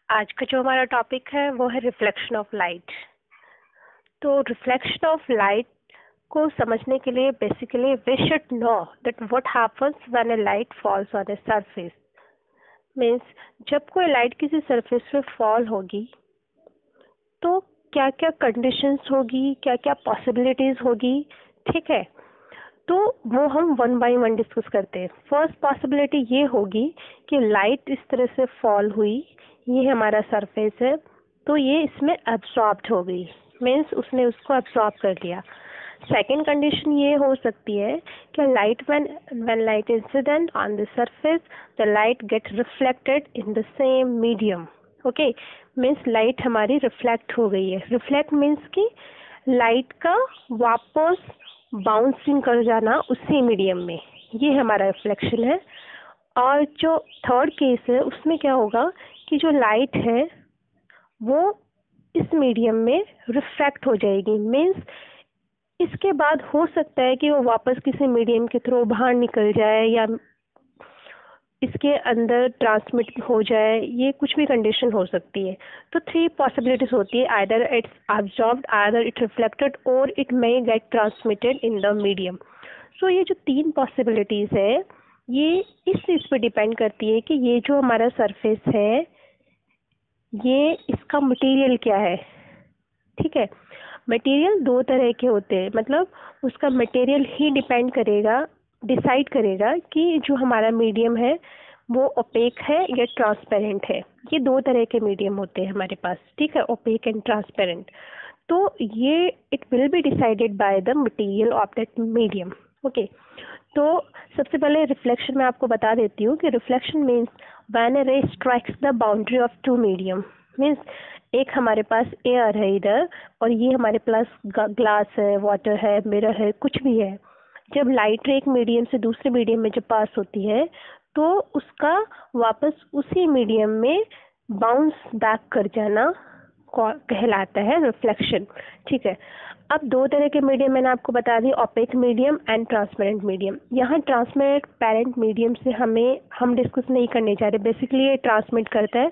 आज का जो हमारा टॉपिक है वो है रिफ्लेक्शन ऑफ लाइट। तो रिफ्लेक्शन ऑफ लाइट को समझने के लिए basically we should know that what happens when a light falls on a surface. Means जब कोई लाइट किसी सरफेस पे फॉल होगी तो क्या क्या कंडीशंस होगी, क्या क्या पॉसिबिलिटीज होगी, ठीक है। तो वो हम वन बाय वन डिस्कस करते हैं। फर्स्ट पॉसिबिलिटी ये होगी कि लाइट इस तरह से फॉल हुई, ये हमारा सरफेस है, तो ये इसमें एब्सॉर्ब्ड हो गई, मीन्स उसने उसको एब्सॉर्ब कर लिया। सेकेंड कंडीशन ये हो सकती है कि light when light incident on the surface the light gate reflected in the same medium. Okay, means light हमारी रिफ्लेक्ट हो गई है। रिफ्लेक्ट मीन्स कि लाइट का वापस बाउंसिंग कर जाना उसी मीडियम में, ये हमारा रिफ्लेक्शन है। और जो थर्ड केस है उसमें क्या होगा कि जो लाइट है वो इस मीडियम में रिफ्रैक्ट हो जाएगी, मीन्स इसके बाद हो सकता है कि वो वापस किसी मीडियम के थ्रू बाहर निकल जाए या इसके अंदर ट्रांसमिट हो जाए, ये कुछ भी कंडीशन हो सकती है। तो थ्री पॉसिबिलिटीज होती है, either it's absorbed, either it reflected और it may get transmitted in the medium. So ये जो तीन पॉसिबिलिटीज है ये इस चीज़ पे डिपेंड करती है कि ये जो हमारा सरफेस है ये इसका मटेरियल क्या है, ठीक है। मटेरियल दो तरह के होते हैं, मतलब उसका मटेरियल ही डिपेंड करेगा, डिसाइड करेगा कि जो हमारा मीडियम है वो ओपेक है या ट्रांसपेरेंट है। ये दो तरह के मीडियम होते हैं हमारे पास, ठीक है, ओपेक एंड ट्रांसपेरेंट। तो ये it will be decided by the material of that medium. Okay, तो सबसे पहले रिफ्लेक्शन में आपको बता देती हूँ कि reflection means when a ray strikes the boundary of two medium. Means एक हमारे पास एयर है इधर और ये हमारे पास ग्लास है, वाटर है, मिरर है, कुछ भी है। जब लाइट रे एक मीडियम से दूसरे मीडियम में जब पास होती है तो उसका वापस उसी मीडियम में बाउंस बैक कर जाना कहलाता है रिफ्लेक्शन, ठीक है। अब दो तरह के मीडियम मैंने आपको बता दी, opaque medium and transparent medium. यहाँ ट्रांसपेरेंट मीडियम से हम डिस्कस नहीं करने जा रहे, बेसिकली ये ट्रांसमिट करता है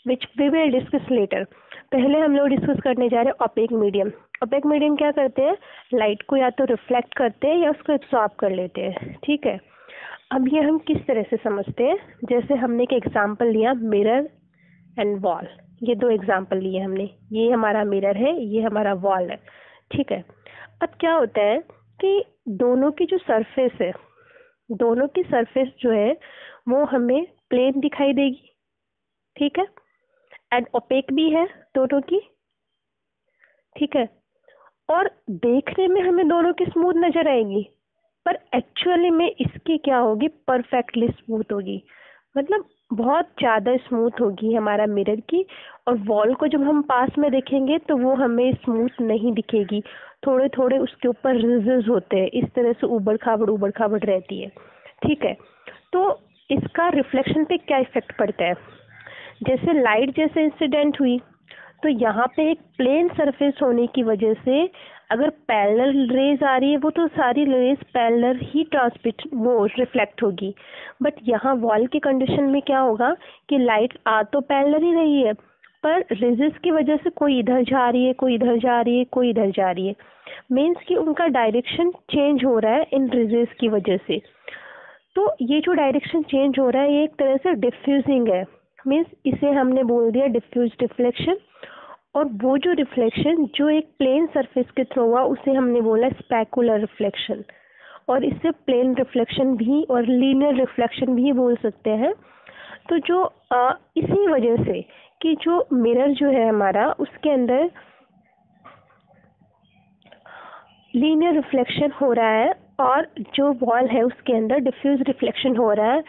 which we will discuss later. पहले हम लोग डिस्कस करने जा रहे हैं ओपेक मीडियम। ओपेक मीडियम क्या करते हैं, लाइट को या तो रिफ्लेक्ट करते हैं या उसको एब्सॉर्ब कर लेते हैं, ठीक है। अब ये हम किस तरह से समझते हैं, जैसे हमने एक एग्जाम्पल लिया मिरर एंड वॉल, ये दो एग्जाम्पल लिए हमने, ये हमारा मिरर है, ये हमारा वॉल है, ठीक है। अब क्या होता है कि दोनों की जो सरफेस है, दोनों की सरफेस जो है वो हमें प्लेन दिखाई देगी, ठीक है, एंड ओपेक भी है दोनों की, ठीक है। और देखने में हमें दोनों की स्मूथ नजर आएगी, पर एक्चुअली में इसकी क्या होगी, परफेक्टली स्मूथ होगी, मतलब बहुत ज़्यादा स्मूथ होगी हमारा मिरर की। और वॉल को जब हम पास में देखेंगे तो वो हमें स्मूथ नहीं दिखेगी, थोड़े थोड़े उसके ऊपर रिजेस होते हैं, इस तरह से उबड़ खाबड़ रहती है, ठीक है। तो इसका रिफ्लेक्शन पे क्या इफेक्ट पड़ता है, जैसे लाइट जैसे इंसिडेंट हुई तो यहाँ पे एक प्लेन सरफेस होने की वजह से अगर पैरेलल रेज आ रही है वो तो सारी रेज पैरेलल ही ट्रांसमिट वो रिफ्लेक्ट होगी। बट यहाँ वॉल की कंडीशन में क्या होगा कि लाइट आ तो पैरेलल ही रही है, पर रेजेस की वजह से कोई इधर जा रही है, कोई इधर जा रही है, कोई इधर जा रही है, मीन्स कि उनका डायरेक्शन चेंज हो रहा है इन रेजेस की वजह से। तो ये जो डायरेक्शन चेंज हो रहा है ये एक तरह से डिफ्यूजिंग है, मीन्स इसे हमने बोल दिया डिफ्यूज रिफ्लेक्शन। और वो जो रिफ्लेक्शन जो एक प्लेन सरफेस के थ्रू हुआ उसे हमने बोला स्पेकुलर रिफ्लेक्शन। और इससे प्लेन रिफ्लेक्शन भी और लीनियर रिफ्लेक्शन भी बोल सकते हैं। तो जो इसी वजह से कि जो मिरर जो है हमारा उसके अंदर लीनियर रिफ्लेक्शन हो रहा है और जो वॉल है उसके अंदर डिफ्यूज रिफ्लेक्शन हो रहा है,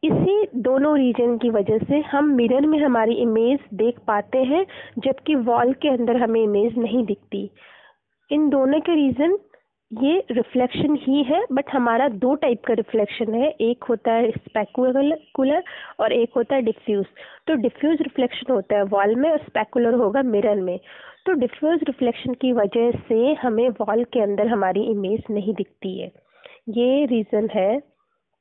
इसी दोनों रीजन की वजह से हम मिरर में हमारी इमेज देख पाते हैं जबकि वॉल के अंदर हमें इमेज नहीं दिखती। इन दोनों के रीज़न ये रिफ्लेक्शन ही है, बट हमारा दो टाइप का रिफ्लेक्शन है, एक होता है स्पेकुलर और एक होता है डिफ्यूज। तो डिफ्यूज रिफ्लेक्शन होता है वॉल में और स्पेकुलर होगा मिरर में। तो डिफ्यूज रिफ्लेक्शन की वजह से हमें वॉल के अंदर हमारी इमेज नहीं दिखती है, ये रीज़न है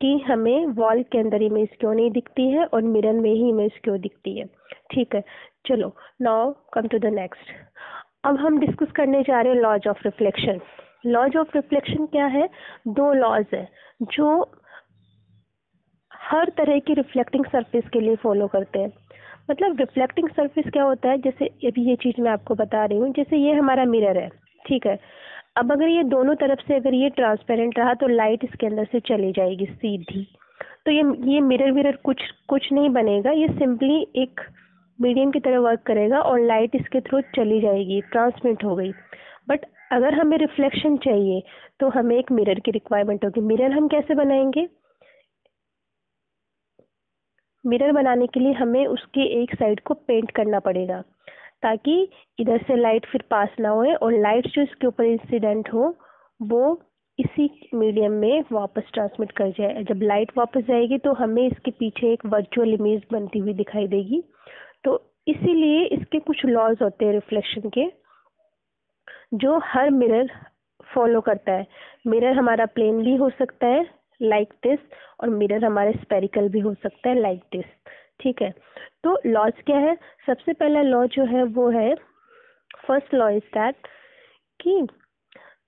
कि हमें वॉल के अंदर इमेज क्यों नहीं दिखती है और मिरर में ही इमेज क्यों दिखती है। ठीक है, चलो now come to the next. अब हम डिस्कस करने जा रहे हैं laws of reflection. Laws of reflection क्या है? दो लॉज है जो हर तरह की रिफ्लेक्टिंग सरफेस के लिए फॉलो करते हैं। मतलब रिफ्लेक्टिंग सरफेस क्या होता है, जैसे अभी ये चीज़ मैं आपको बता रही हूँ, जैसे ये हमारा मिरर है, ठीक है। अब अगर ये दोनों तरफ से अगर ये ट्रांसपेरेंट रहा तो लाइट इसके अंदर से चली जाएगी सीधी। तो ये मिरर मिरर कुछ नहीं बनेगा, ये सिंपली एक मीडियम की तरह वर्क करेगा और लाइट इसके थ्रू चली जाएगी, ट्रांसमिट हो गई। बट अगर हमें रिफ्लेक्शन चाहिए तो हमें एक मिरर की रिक्वायरमेंट होगी। मिरर हम कैसे बनाएंगे? मिरर बनाने के लिए हमें उसके एक साइड को पेंट करना पड़ेगा ताकि इधर से लाइट फिर पास ना होए और लाइट जो इसके ऊपर इंसिडेंट हो वो इसी मीडियम में वापस ट्रांसमिट कर जाए। जब लाइट वापस जाएगी तो हमें इसके पीछे एक वर्चुअल इमेज बनती हुई दिखाई देगी। तो इसीलिए इसके कुछ लॉज होते हैं रिफ्लेक्शन के जो हर मिरर फॉलो करता है। मिरर हमारा प्लेन भी हो सकता है लाइक दिस और मिरर हमारे स्पेरिकल भी हो सकता है लाइक दिस। ठीक है, तो लॉज क्या है? सबसे पहला लॉ जो है वो है, फर्स्ट लॉ इज दैट कि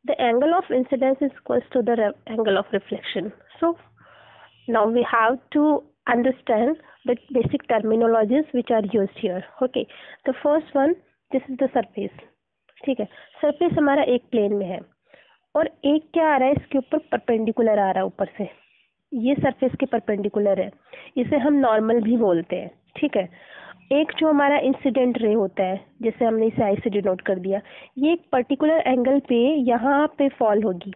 the angle of incidence is equals to the angle of reflection. So now we have to understand the basic terminologies which are used here. Okay, the first one, this is the surface. ठीक है, surface हमारा एक plane में है और एक क्या आ रहा है इसके ऊपर, परपेंडिकुलर आ रहा है ऊपर से। ये सरफेस के परपेंडिकुलर है, इसे हम नॉर्मल भी बोलते हैं। ठीक है, एक जो हमारा इंसिडेंट रे होता है, जैसे हमने इसे आई से डिनोट कर दिया, ये एक पर्टिकुलर एंगल पे यहाँ पे फॉल होगी।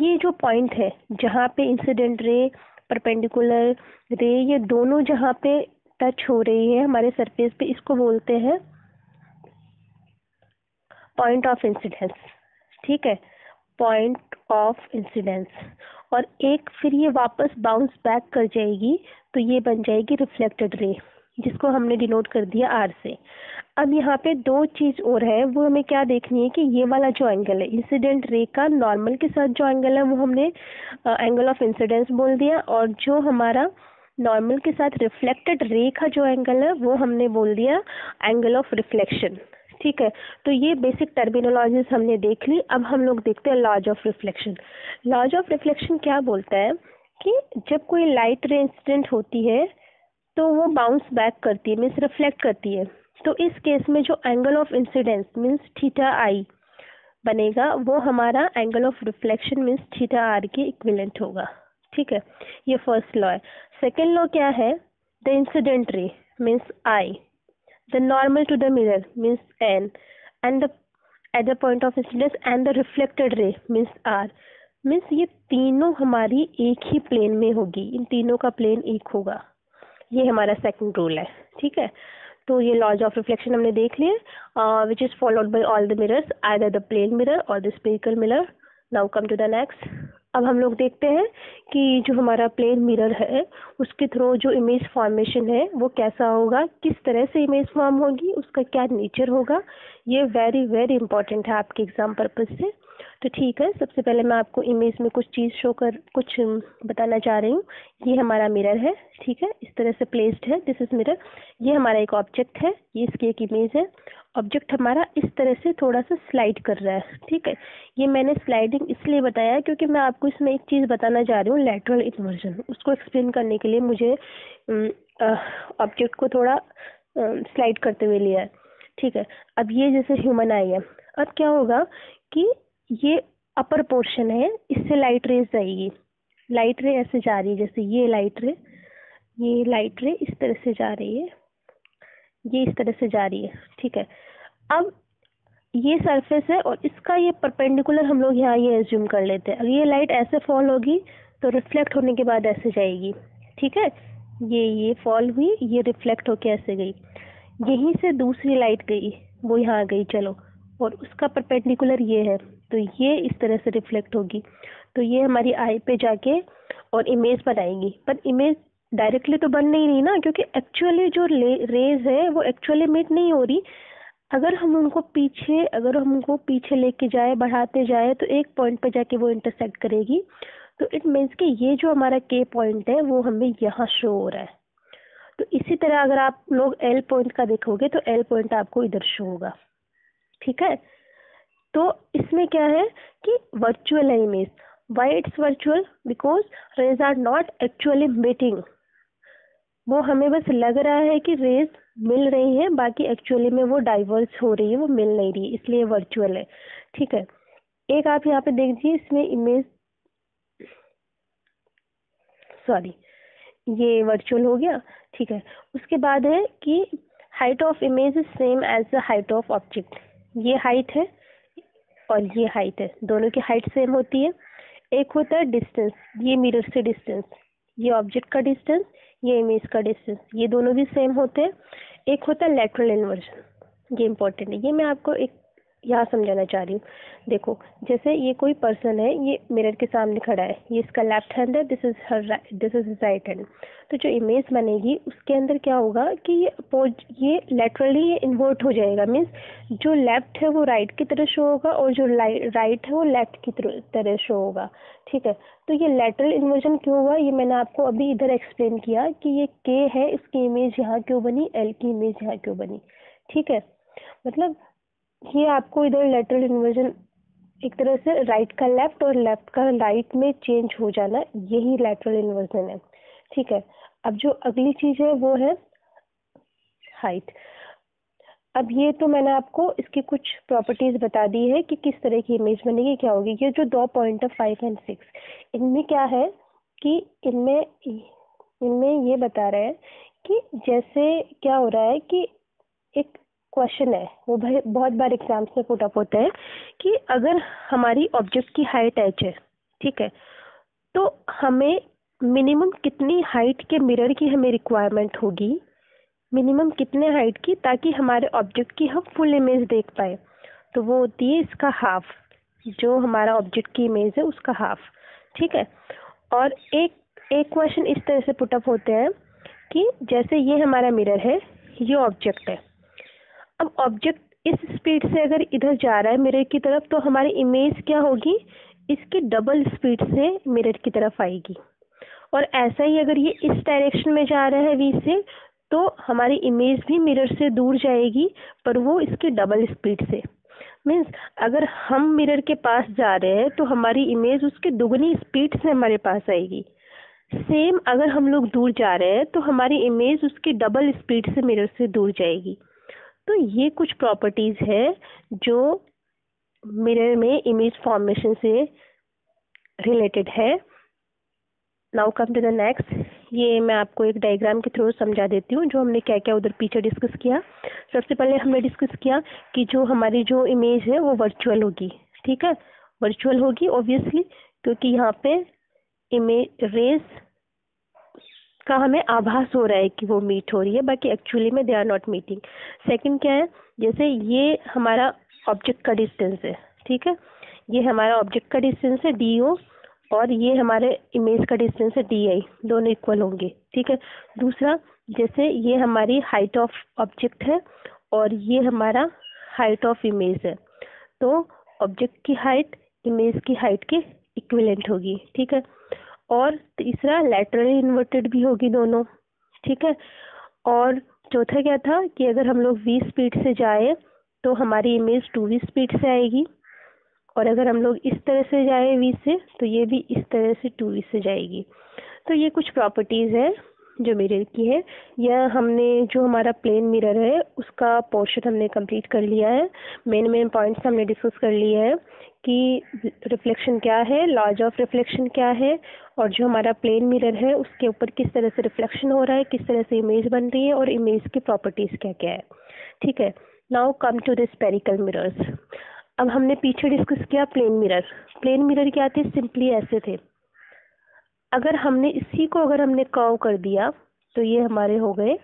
ये जो पॉइंट है जहाँ पे इंसिडेंट रे, परपेंडिकुलर रे, ये दोनों जहाँ पे टच हो रही है हमारे सरफेस पे, इसको बोलते हैं पॉइंट ऑफ इंसिडेंस। ठीक है, पॉइंट ऑफ इंसिडेंस। और एक फिर ये वापस बाउंस बैक कर जाएगी तो ये बन जाएगी रिफ्लेक्टेड रे, जिसको हमने डिनोट कर दिया आर से। अब यहाँ पे दो चीज़ और है, वो हमें क्या देखनी है कि ये वाला जो एंगल है इंसिडेंट रे का, नॉर्मल के साथ जो एंगल है वो हमने एंगल ऑफ इंसिडेंस बोल दिया, और जो हमारा नॉर्मल के साथ रिफ्लेक्टेड रे का जो एंगल है वो हमने बोल दिया एंगल ऑफ रिफ्लेक्शन। ठीक है, तो ये बेसिक टर्मिनोलॉजीज हमने देख ली। अब हम लोग देखते हैं laws of reflection. Laws of reflection क्या बोलता है कि जब कोई लाइट रे इंसिडेंट होती है तो वो बाउंस बैक करती है, मीन्स रिफ्लेक्ट करती है। तो इस केस में जो angle of incidence means theta i बनेगा वो हमारा angle of reflection means theta r के इक्विवेलेंट होगा। ठीक है, ये फर्स्ट लॉ है। सेकेंड लॉ क्या है? The incident ray means i, the normal to the mirror means n, and the at the point of incidence and the reflected ray means r, means ये तीनों हमारी एक ही प्लेन में होगी, इन तीनों का प्लेन एक होगा। ये हमारा सेकंड रूल है। ठीक है, तो ये लॉज ऑफ रिफ्लेक्शन हमने देख लिए, which is followed by all the mirrors, either the plane mirror और the spherical mirror. Now come to the next. अब हम लोग देखते हैं कि जो हमारा प्लेन मिरर है उसके थ्रू जो इमेज फॉर्मेशन है वो कैसा होगा, किस तरह से इमेज फॉर्म होगी, उसका क्या नेचर होगा। ये वेरी वेरी इंपॉर्टेंट है आपके एग्जाम पर्पज से। तो ठीक है, सबसे पहले मैं आपको इमेज में कुछ चीज़ शो कर कुछ बताना चाह रही हूँ। ये हमारा मिरर है, ठीक है, इस तरह से प्लेस्ड है, दिस इज मिरर। ये हमारा एक ऑब्जेक्ट है, ये इसकी एक इमेज है। ऑब्जेक्ट हमारा इस तरह से थोड़ा सा स्लाइड कर रहा है। ठीक है, ये मैंने स्लाइडिंग इसलिए बताया क्योंकि मैं आपको इसमें एक चीज़ बताना चाह रही हूँ, लैटरल इन्वर्जन। उसको एक्सप्लेन करने के लिए मुझे ऑब्जेक्ट को थोड़ा स्लाइड करते हुए लिया है। ठीक है, अब ये जैसे ह्यूमन आई है, अब क्या होगा कि ये अपर पोर्शन है, इससे लाइट रेज जाएगी। लाइट रे ऐसे जा रही है, जैसे ये लाइट रे इस तरह से जा रही है, ये इस तरह से जा रही है। ठीक है, अब ये सरफेस है और इसका ये परपेंडिकुलर हम लोग यहाँ ये एज्यूम कर लेते हैं। अगर ये लाइट ऐसे फॉल होगी तो रिफ्लेक्ट होने के बाद ऐसे जाएगी। ठीक है, ये फॉल हुई, ये रिफ्लेक्ट होके ऐसे गई, यहीं से दूसरी लाइट गई, वो यहाँ गई, चलो, और उसका परपेंडिकुलर ये है, तो ये इस तरह से रिफ्लेक्ट होगी। तो ये हमारी आई पे जाके और इमेज बनाएगी, पर इमेज डायरेक्टली तो बन नहीं रही ना, क्योंकि एक्चुअली जो रेज है वो एक्चुअली इमिट नहीं हो रही। अगर हम उनको पीछे लेके जाए, बढ़ाते जाए, तो एक पॉइंट पे जाके वो इंटरसेक्ट करेगी। तो इट मीन्स कि ये जो हमारा के पॉइंट है वो हमें यहाँ शो हो रहा है। तो इसी तरह अगर आप लोग एल पॉइंट का देखोगे तो एल पॉइंट आपको इधर शो होगा, ठीक है। तो इसमें क्या है कि वर्चुअल है image. Why it's virtual? Because rays are not actually meeting. वो हमें बस लग रहा है कि रेज मिल रही है, बाकी एक्चुअली में वो डाइवर्स हो रही है, वो मिल नहीं रही है, इसलिए वर्चुअल है, ठीक है। एक आप यहाँ पे देख लीजिए, इसमें इमेज, सॉरी, ये वर्चुअल हो गया, ठीक है। उसके बाद है कि height of image is same as the height of object. ये हाइट है और ये हाइट है, दोनों की हाइट सेम होती है। एक होता है डिस्टेंस, ये मिरर से डिस्टेंस, ये ऑब्जेक्ट का डिस्टेंस, ये इमेज का डिस्टेंस, ये दोनों भी सेम होते हैं। एक होता है लैटरल इन्वर्जन, ये इंपॉर्टेंट है, ये मैं आपको एक यहाँ समझाना चाह रही हूँ। देखो, जैसे ये कोई पर्सन है, ये मिरर के सामने खड़ा है, ये इसका लेफ्ट हैंड है, दिस इज राइट हैंड। तो जो इमेज बनेगी उसके अंदर क्या होगा कि ये लेटरली ये इन्वर्ट हो जाएगा, मीन्स जो लेफ्ट है वो राइट की तरह शो होगा और जो राइट है वो लेफ्ट की तरह शो होगा, ठीक है। तो ये लेटरल इन्वर्जन क्यों हुआ, ये मैंने आपको अभी इधर एक्सप्लेन किया कि ये के है, इसकी इमेज यहाँ क्यों बनी, एल की इमेज यहाँ क्यों बनी, ठीक है। मतलब ये आपको इधर लेटरल इन्वर्जन, एक तरह से राइट का लेफ्ट और लेफ्ट का राइट में चेंज हो जाना, यही लेटरल इन्वर्जन है, ठीक है। अब जो अगली चीज है वो है हाइट। अब ये तो मैंने आपको इसकी कुछ प्रॉपर्टीज बता दी है कि किस तरह की इमेज बनेगी, क्या होगी। ये जो दो पॉइंट है 5 और 6, इनमें क्या है कि इनमें इनमें ये बता रहे हैं कि जैसे क्या हो रहा है कि एक क्वेश्चन है, वो भाई बहुत बार एग्जाम्स में पुट अप होता है कि अगर हमारी ऑब्जेक्ट की हाइट h है, ठीक है, तो हमें मिनिमम कितनी हाइट के मिरर की हमें रिक्वायरमेंट होगी, मिनिमम कितने हाइट की, ताकि हमारे ऑब्जेक्ट की हम फुल इमेज देख पाए। तो वो होती है इसका हाफ, जो हमारा ऑब्जेक्ट की इमेज है उसका हाफ, ठीक है। और एक एक क्वेश्चन इस तरह से पुटअप होते हैं कि जैसे ये हमारा मिरर है, ये ऑब्जेक्ट है। अब ऑब्जेक्ट इस स्पीड से अगर इधर जा रहा है मिरर की तरफ, तो हमारी इमेज क्या होगी, इसकी डबल स्पीड से मिरर की तरफ आएगी। और ऐसा ही अगर ये इस डायरेक्शन में जा रहा है वी से, तो हमारी इमेज भी मिरर से दूर जाएगी, पर वो इसकी डबल स्पीड से। मीन्स अगर हम मिरर के पास जा रहे हैं तो हमारी इमेज उसके दुगनी स्पीड से हमारे पास आएगी। सेम अगर हम लोग दूर जा रहे हैं तो हमारी इमेज उसकी डबल स्पीड से मिरर से दूर जाएगी। तो ये कुछ प्रॉपर्टीज है जो मिरर में इमेज फॉर्मेशन से रिलेटेड है। Now come to the next. ये मैं आपको एक डायग्राम के थ्रू समझा देती हूँ जो हमने क्या क्या उधर पीछे डिस्कस किया। सबसे पहले हमने डिस्कस किया कि जो हमारी जो इमेज है वो वर्चुअल होगी, ठीक है। वर्चुअल होगी ऑब्वियसली, क्योंकि यहाँ पे इमेज रेज का हमें आभास हो रहा है कि वो मीट हो रही है, बाकी एक्चुअली में they are not meeting. Second क्या है, जैसे ये हमारा ऑब्जेक्ट का डिस्टेंस है, ठीक है, ये हमारा ऑब्जेक्ट का डिस्टेंस है डी ओ, और ये हमारे इमेज का डिस्टेंस है डी आई, दोनों इक्वल होंगे, ठीक है। दूसरा, जैसे ये हमारी हाइट ऑफ ऑब्जेक्ट है और ये हमारा हाइट ऑफ इमेज है, तो ऑब्जेक्ट की हाइट इमेज की हाइट के इक्विवेलेंट होगी, ठीक है। और तीसरा, लैटरली इन्वर्टेड भी होगी दोनों, ठीक है। और चौथा क्या था कि अगर हम लोग v स्पीड से जाए तो हमारी इमेज 2v स्पीड से आएगी, और अगर हम लोग इस तरह से जाए v से तो ये भी इस तरह से 2v से जाएगी। तो ये कुछ प्रॉपर्टीज है जो मिरर की है। यह हमने जो हमारा प्लेन मिरर है उसका पोर्शन हमने कंप्लीट कर लिया है। मेन पॉइंट्स हमने डिस्कस कर लिए हैं कि रिफ्लेक्शन क्या है, लॉज ऑफ रिफ्लेक्शन क्या है, और जो हमारा प्लेन मिरर है उसके ऊपर किस तरह से रिफ्लेक्शन हो रहा है, किस तरह से इमेज बन रही है, और इमेज की प्रॉपर्टीज क्या क्या है, ठीक है। Now come to the spherical mirrors. अब हमने पीछे डिस्कस किया प्लेन मिरर। प्लेन मिरर क्या थे, सिंपली ऐसे थे। अगर हमने इसी को अगर हमने कर्व कर दिया तो ये हमारे हो गए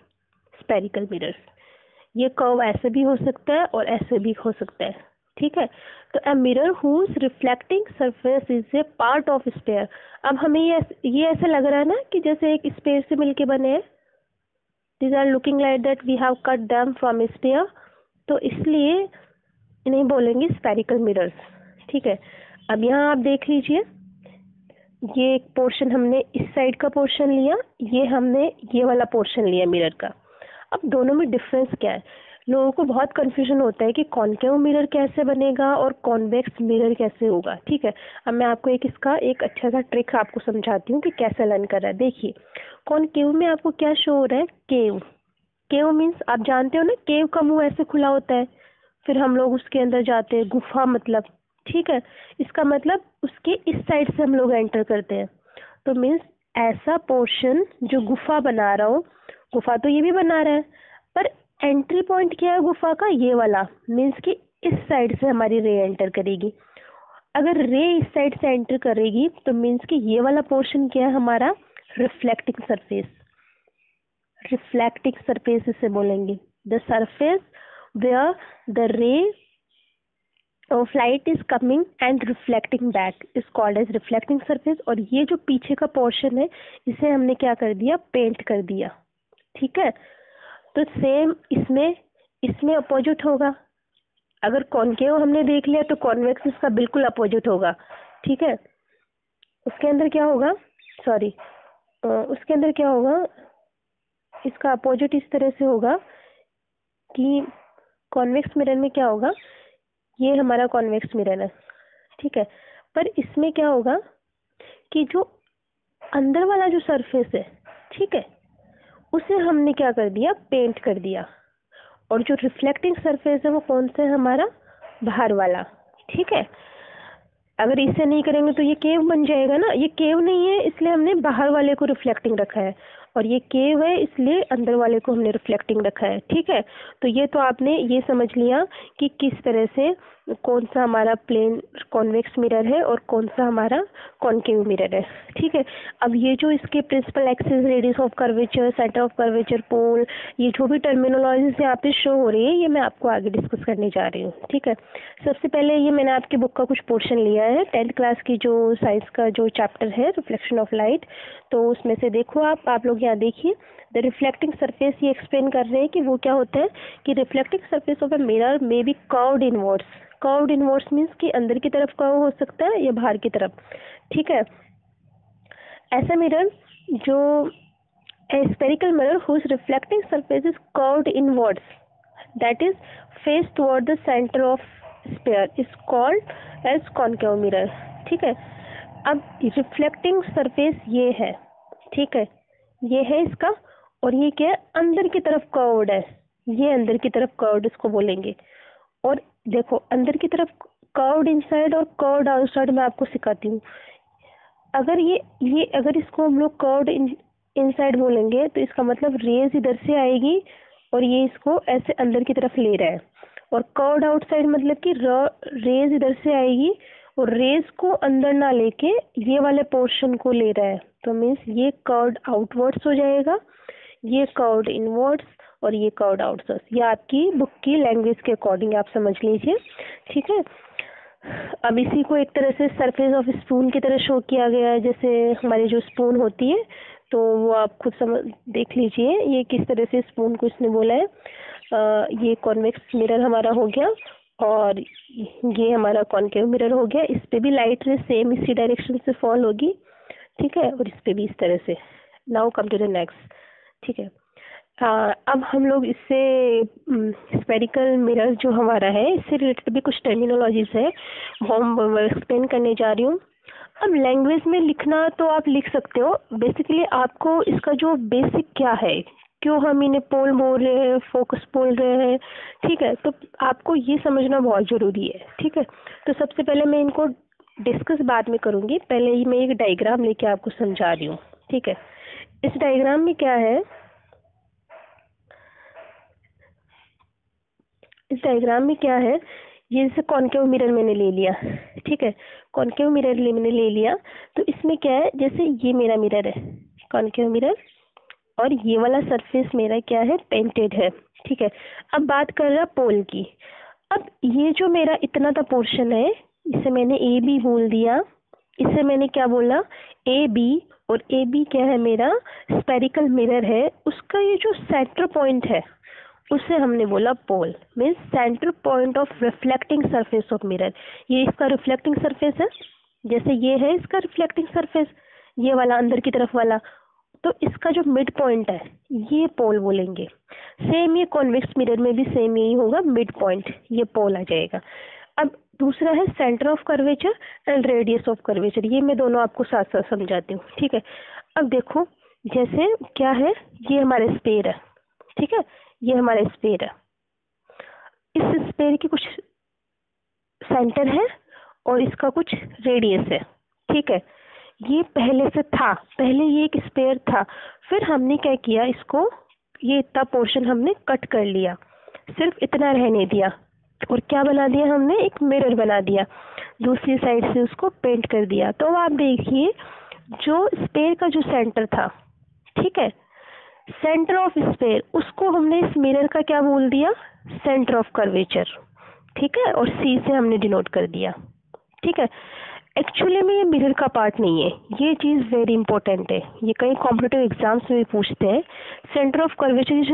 स्पेरिकल मिरर्स। ये कर्व ऐसे भी हो सकता है और ऐसे भी हो सकता है, ठीक है। तो a mirror whose reflecting surface is a part of sphere. अब हमें ये ऐसा लग रहा है ना कि जैसे एक स्फीयर से मिलके बने हैं, these are looking like that we have cut them from sphere, तो इसलिए इन्हें बोलेंगे स्पेरिकल मिरर्स, ठीक है। अब यहाँ आप देख लीजिए, ये एक पोर्शन हमने इस साइड का पोर्शन लिया, ये हमने ये वाला पोर्शन लिया मिरर का। अब दोनों में डिफरेंस क्या है? लोगों को बहुत कंफ्यूजन होता है कि कॉनकेव मिरर कैसे बनेगा और कॉन्वेक्स मिरर कैसे होगा। ठीक है, अब मैं आपको इसका एक अच्छा सा ट्रिक आपको समझाती हूँ कि कैसे लर्न कर रहा है। देखिए, कॉनकेव में आपको क्या शो हो रहा है? केव। केव मीन्स आप जानते हो ना, केव का मुंह ऐसे खुला होता है, फिर हम लोग उसके अंदर जाते हैं, गुफा मतलब। ठीक है, इसका मतलब उसके इस साइड से हम लोग एंटर करते हैं। तो मीन्स ऐसा पोर्शन जो गुफा बना रहा हो, गुफा तो ये भी बना रहा है, पर एंट्री पॉइंट क्या है गुफा का? ये वाला। मीन्स कि इस साइड से हमारी रे एंटर करेगी। अगर रे इस साइड से एंटर करेगी तो मीन्स कि ये वाला पोर्शन क्या है हमारा? Reflecting surface. रिफ्लेक्टिंग सरफेस इसे बोलेंगे। The surface where the ray of light is coming and reflecting back is called as reflecting surface. और ये जो पीछे का पोर्शन है, इसे हमने क्या कर दिया? पेंट कर दिया। ठीक है, तो सेम इसमें इसमें अपोजिट होगा। अगर कॉनकेव हमने देख लिया तो कॉन्वेक्स इसका बिल्कुल अपोजिट होगा। ठीक है, उसके अंदर क्या होगा? सॉरी, उसके अंदर क्या होगा? इसका अपोजिट इस तरह से होगा कि कॉन्वेक्स मिरर में क्या होगा? ये हमारा कॉन्वेक्स मिरर है। ठीक है, पर इसमें क्या होगा कि जो अंदर वाला जो सरफेस है, ठीक है, उसे हमने क्या कर दिया? पेंट कर दिया। और जो रिफ्लेक्टिंग सरफेस है वो कौन सा है हमारा? बाहर वाला। ठीक है, अगर इसे नहीं करेंगे तो ये केव बन जाएगा ना। ये केव नहीं है इसलिए हमने बाहर वाले को रिफ्लेक्टिंग रखा है, और ये केव है इसलिए अंदर वाले को हमने रिफ्लेक्टिंग रखा है। ठीक है, तो ये तो आपने ये समझ लिया कि किस तरह से कौन सा हमारा प्लेन कॉन्वेक्स मिरर है और कौन सा हमारा कॉनकेव मिरर है। ठीक है, अब ये जो इसके principal axis, radius of curvature, centre of curvature, pole, ये जो भी टर्मिनोलॉजीज यहाँ पे शो हो रही है, ये मैं आपको आगे डिस्कस करने जा रही हूँ। ठीक है, सबसे पहले ये मैंने आपकी बुक का कुछ पोर्शन लिया है, 10th क्लास की जो साइंस का जो चैप्टर है रिफ्लेक्शन ऑफ लाइट, तो उसमें से देखो आप लोग यहाँ देखिए। द रिफ्लेक्टिंग सरफेस, ये एक्सप्लेन कर रहे हैं कि वो क्या होता है कि reflecting surface of a mirror may be curved inwards. Curved inwards means कि अंदर की तरफ कर्व हो सकता है या बाहर की तरफ। ठीक है, ऐसा मिरर जो spherical mirror whose reflecting surface is curved inwards, that is face toward the center of sphere, is called as concave mirror। ठीक है, अब रिफ्लेक्टिंग सरफेस ये है। ठीक है, ये है इसका, और ये क्या है? अंदर की तरफ कर्व्ड है। ये अंदर की तरफ कर्व्ड इसको बोलेंगे। और देखो, अंदर की तरफ कर्व्ड इनसाइड और कर्व्ड आउटसाइड मैं आपको सिखाती हूँ। अगर ये अगर इसको हम लोग कर्व्ड इनसाइड बोलेंगे तो इसका मतलब रेज इधर से आएगी और ये इसको ऐसे अंदर की तरफ ले रहा है। और कर्व्ड आउटसाइड मतलब कि रेज इधर से आएगी और रेज को अंदर ना लेके ये वाले पोर्शन को ले रहा है। तो मीन्स ये कर्व्ड आउटवर्ड्स हो जाएगा, ये कर्व्ड इनवर्ड्स और ये कर्व्ड आउटवर्ड्स। ये आपकी बुक की लैंग्वेज के अकॉर्डिंग आप समझ लीजिए। ठीक है, अब इसी को एक तरह से सरफेस ऑफ स्पून की तरह शो किया गया है। जैसे हमारी जो स्पून होती है, तो वो आप खुद समझ देख लीजिए ये किस तरह से स्पून को इसने बोला है। ये कॉन्वेक्स मिरर हमारा हो गया और ये हमारा कॉनकेव मिरर हो गया। इस पे भी लाइट रे सेम इसी डायरेक्शन से फॉल होगी। ठीक है, और इस पे भी इस तरह से। Now come to the next. ठीक है, अब हम लोग इससे स्फेरिकल मिरर जो हमारा है, इससे रिलेटेड भी कुछ टर्मिनोलॉजीज है, हम एक्सप्लेन करने जा रही हूँ। अब लैंग्वेज में लिखना तो आप लिख सकते हो। बेसिकली आपको इसका जो बेसिक क्या है, क्यों हम इन्हें पोल बोल रहे हैं, फोकस बोल रहे हैं, ठीक है, तो आपको ये समझना बहुत ज़रूरी है। ठीक है, तो सबसे पहले मैं इनको डिस्कस बाद में करूँगी, पहले ही मैं एक डायग्राम लेके आपको समझा रही हूँ। ठीक है, इस डायग्राम में क्या है? इस डायग्राम में क्या है? ये जैसे कॉनकेव मिरर मैंने ले लिया। ठीक है, कॉनकेव मिरर मैंने ले लिया, तो इसमें क्या है? जैसे ये मेरा मिरर है, कॉनकेव मिरर, और ये वाला सरफेस मेरा क्या है? पेंटेड है। ठीक है, अब बात कर रहा पोल की। अब ये जो मेरा इतना सा पोर्शन है, इसे मैंने ए बी बोल दिया। इसे मैंने क्या बोला? A B. और ए बी क्या है? मेरा स्पेरिकल मिरर है। उसका ये जो सेंटर पॉइंट है उसे हमने बोला pole. Means centre point of reflecting surface of mirror. ये इसका रिफ्लेक्टिंग सरफेस है। जैसे ये है इसका रिफ्लेक्टिंग सरफेस, ये वाला अंदर की तरफ वाला, तो इसका जो मिड पॉइंट है ये पोल बोलेंगे। सेम ये कॉन्वेक्स मिरर में भी सेम यही होगा, मिड पॉइंट ये पोल आ जाएगा। अब दूसरा है centre of curvature and radius of curvature, ये मैं दोनों आपको साथ साथ समझाती हूँ, ठीक है। अब देखो जैसे क्या है, ये हमारे स्फीयर है, ठीक है, ये हमारे स्फीयर है, इस स्फीयर की कुछ सेंटर है और इसका कुछ रेडियस है, ठीक है। ये पहले से था, पहले ये एक स्फीयर था, फिर हमने क्या किया, इसको ये इतना पोर्शन हमने कट कर लिया, सिर्फ इतना रहने दिया, और क्या बना दिया हमने, एक मिरर बना दिया, दूसरी साइड से उसको पेंट कर दिया। तो अब आप देखिए जो स्फीयर का जो सेंटर था, ठीक है, सेंटर ऑफ स्फीयर, उसको हमने इस मिरर का क्या बोल दिया, सेंटर ऑफ कर्वेचर, ठीक है, और सी से हमने डिनोट कर दिया, ठीक है। एक्चुअली में ये मिरर का पार्ट नहीं है, ये चीज़ वेरी इंपॉर्टेंट है, ये कई कॉम्पिटिटिव एग्जाम्स में भी पूछते हैं। Centre of curvature is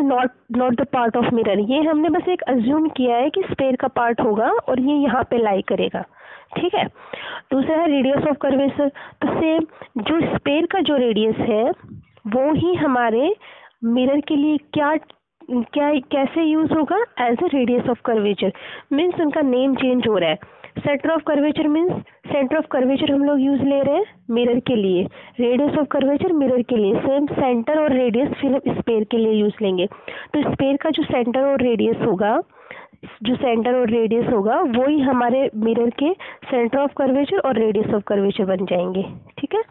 not the part of mirror, ये हमने बस एक अज्यूम किया है कि स्फीयर का पार्ट होगा और ये यहाँ पे लाई करेगा, ठीक है। दूसरा है रेडियस ऑफ कर्वेचर, तो सेम जो स्फीयर का जो रेडियस है वो ही हमारे मिरर के लिए क्या क्या कैसे यूज होगा, as a radius of curvature, means उनका नेम चेंज हो रहा है। Centre of curvature means centre of curvature हम लोग यूज ले रहे हैं मिरर के लिए, रेडियस ऑफ कर्वेचर मिरर के लिए, सेम सेंटर और रेडियस फिर हम स्फीयर के लिए यूज लेंगे। तो स्फीयर का जो सेंटर और रेडियस होगा, जो सेंटर और रेडियस होगा वही हमारे मिरर के सेंटर ऑफ कर्वेचर और रेडियस ऑफ कर्वेचर बन जाएंगे, ठीक है।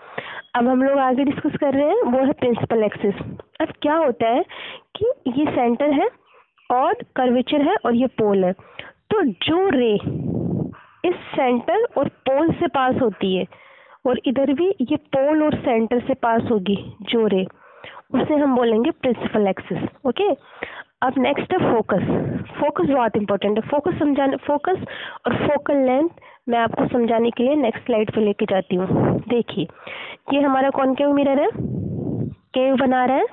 अब हम लोग आगे डिस्कस कर रहे हैं वो है प्रिंसिपल एक्सिस। अब क्या होता है कि ये सेंटर है और कर्वेचर है और ये पोल है, तो जो रे इस सेंटर और पोल से पास होती है, और इधर भी ये पोल और सेंटर से पास होगी जो रे, उसे हम बोलेंगे प्रिंसिपल एक्सिस, ओके। अब नेक्स्ट है फोकस। फोकस बहुत इंपॉर्टेंट है, फोकस समझाने, फोकस और फोकल लेंथ मैं आपको समझाने के लिए नेक्स्ट स्लाइड पे लेके जाती हूँ। देखिए ये हमारा कॉनकेव मिरर है, केव बना रहा है,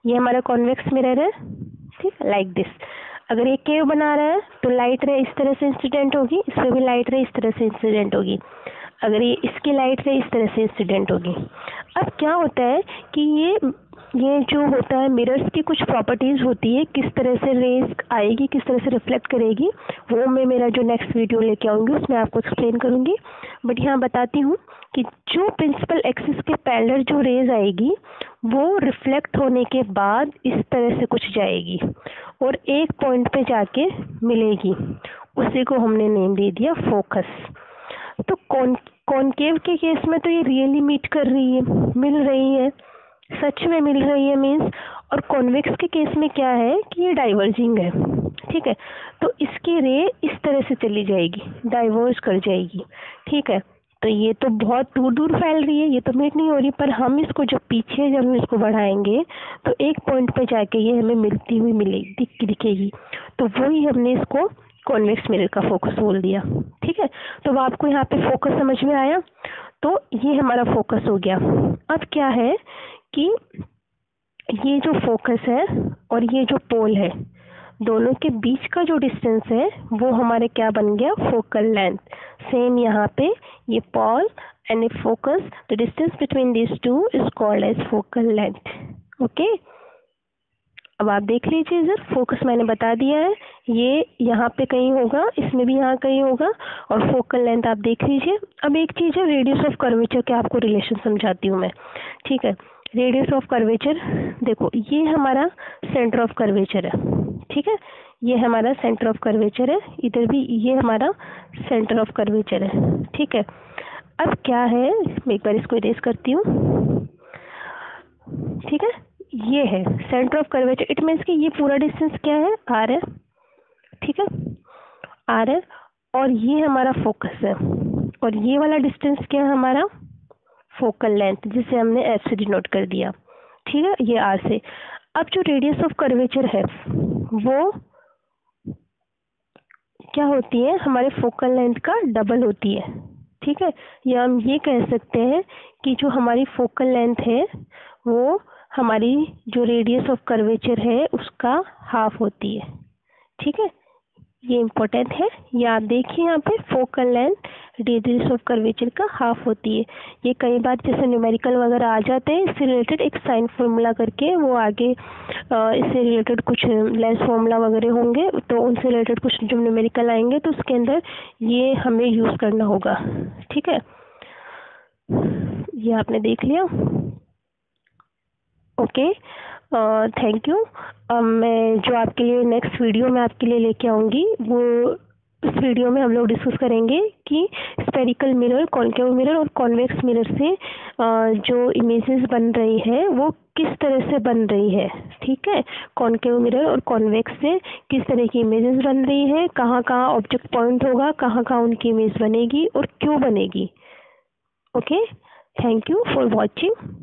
ये हमारा कॉन्वेक्स मिरर है, ठीक है, लाइक दिस। अगर ये केव बना रहा है तो लाइट रे इस तरह से इंसिडेंट होगी, इसमें भी लाइट रे इस तरह से इंसिडेंट होगी, अगर ये इसकी लाइट रे इस तरह से इंसिडेंट होगी। अब क्या होता है कि ये जो होता है मिरर्स की कुछ प्रॉपर्टीज होती है, किस तरह से रेज आएगी, किस तरह से रिफ्लेक्ट करेगी, वो मैं मेरा जो नेक्स्ट वीडियो लेके आऊँगी उसमें आपको एक्सप्लेन करूँगी। बट यहाँ बताती हूँ कि जो प्रिंसिपल एक्सिस के पैरेलल जो रेज आएगी वो रिफ्लेक्ट होने के बाद इस तरह से कुछ जाएगी और एक पॉइंट पे जाके मिलेगी, उसी को हमने नेम दे दिया फोकस। तो कॉनकेव के केस में तो ये रियली मीट कर रही है, मिल रही है, सच में मिल रही है मीन्स। और कॉन्वेक्स के केस में क्या है कि ये डाइवर्जिंग है, ठीक है, तो इसकी रे इस तरह से चली जाएगी, डाइवर्ज कर जाएगी, ठीक है। तो ये तो बहुत दूर दूर फैल रही है, ये तो मीट नहीं हो रही, पर हम इसको जब पीछे जब हम इसको बढ़ाएंगे तो एक पॉइंट पे जाके ये हमें मिलती हुई मिलेगी, दिखेगी, तो वही हमने इसको कॉन्वेक्स मिरर का फोकस बोल दिया, ठीक है। तो अब आपको यहाँ पे फोकस समझ में आया, तो ये हमारा फोकस हो गया। अब क्या है कि ये जो फोकस है और ये जो पोल है, दोनों के बीच का जो डिस्टेंस है वो हमारे क्या बन गया, फोकल लेंथ। सेम यहाँ पे ये pole and a focus, the distance between this two is called as focal length, okay. अब आप देख लीजिए इधर फोकस मैंने बता दिया है, ये यहाँ पे कहीं होगा, इसमें भी यहाँ कहीं होगा, और फोकल लेंथ आप देख लीजिए। अब एक चीज़ है रेडियस ऑफ कर्वेचर के आपको रिलेशन समझाती हूँ मैं, ठीक है। रेडियस ऑफ कर्वेचर, देखो ये हमारा सेंटर ऑफ कर्वेचर है, ठीक है, ये हमारा सेंटर ऑफ कर्वेचर है, इधर भी ये हमारा सेंटर ऑफ कर्वेचर है, ठीक है। अब क्या है, मैं एक बार इसको इरेज करती हूँ, ठीक है, ये है centre of curvature, it means कि ये पूरा डिस्टेंस क्या है, आर है, ठीक है, आर है, और ये हमारा फोकस है, और ये वाला डिस्टेंस क्या है हमारा, फोकल लेंथ, जिसे हमने एफ से डिनोट कर दिया, ठीक है, ये आर से। अब जो रेडियस ऑफ कर्वेचर है वो क्या होती है, हमारे फोकल लेंथ का डबल होती है, ठीक है, या हम ये कह सकते हैं कि जो हमारी फोकल लेंथ है वो हमारी जो रेडियस ऑफ कर्वेचर है उसका हाफ होती है, ठीक है, ये इम्पोर्टेंट है। ये आप देखिए यहाँ पे focal length degrees of curvature का हाफ होती है। ये कई बार जैसे न्यूमेरिकल वगैरह आ जाते हैं, इससे रिलेटेड एक साइन फॉर्मूला करके वो आगे इससे रिलेटेड कुछ लेंस फॉर्मूला वगैरह होंगे, तो उनसे रिलेटेड कुछ जो न्यूमेरिकल आएंगे तो उसके अंदर ये हमें यूज़ करना होगा। ठीक है, ये आपने देख लिया। Okay, thank you. मैं जो आपके लिए नेक्स्ट वीडियो में आपके लिए लेके आऊँगी, वो इस वीडियो में हम लोग डिस्कस करेंगे कि स्फेरिकल मिरर, कॉन्केव मिरर और कॉन्वेक्स मिरर से जो इमेजेस बन रही है वो किस तरह से बन रही है। ठीक है, कॉन्केव मिरर और कॉन्वेक्स से किस तरह की इमेजेस बन रही है, कहाँ कहाँ ऑब्जेक्ट पॉइंट होगा, कहाँ कहाँ उनकी इमेज बनेगी और क्यों बनेगी। Okay, thank you for watching.